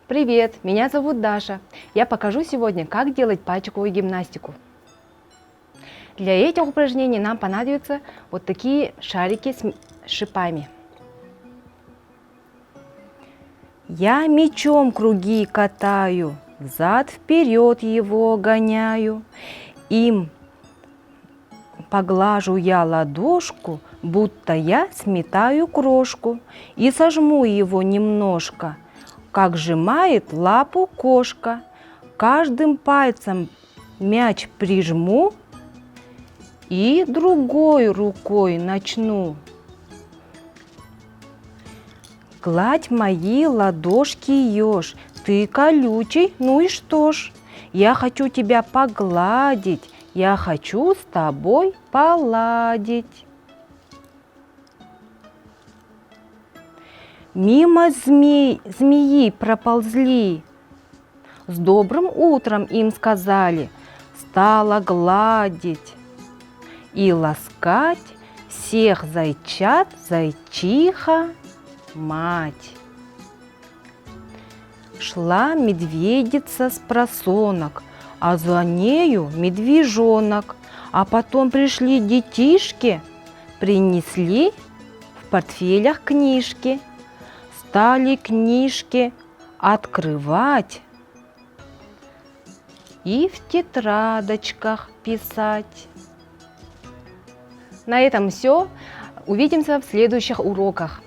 Привет, меня зовут Даша. Я покажу сегодня, как делать пальчиковую гимнастику. Для этих упражнений нам понадобятся вот такие шарики с шипами. Я мячом круги катаю, взад-вперед его гоняю. Им поглажу я ладошку, будто я сметаю крошку, и сожму его немножко, как сжимает лапу кошка. Каждым пальцем мяч прижму и другой рукой начну. Гладь мои ладошки, ешь, ты колючий, ну и что ж? Я хочу тебя погладить, я хочу с тобой поладить. Мимо змеи проползли, с добрым утром им сказали, стала гладить и ласкать всех зайчат зайчиха мать. Шла медведица с просонок, а за нею медвежонок, а потом пришли детишки, принесли в портфелях книжки, стали книжки открывать и в тетрадочках писать. На этом все. Увидимся в следующих уроках.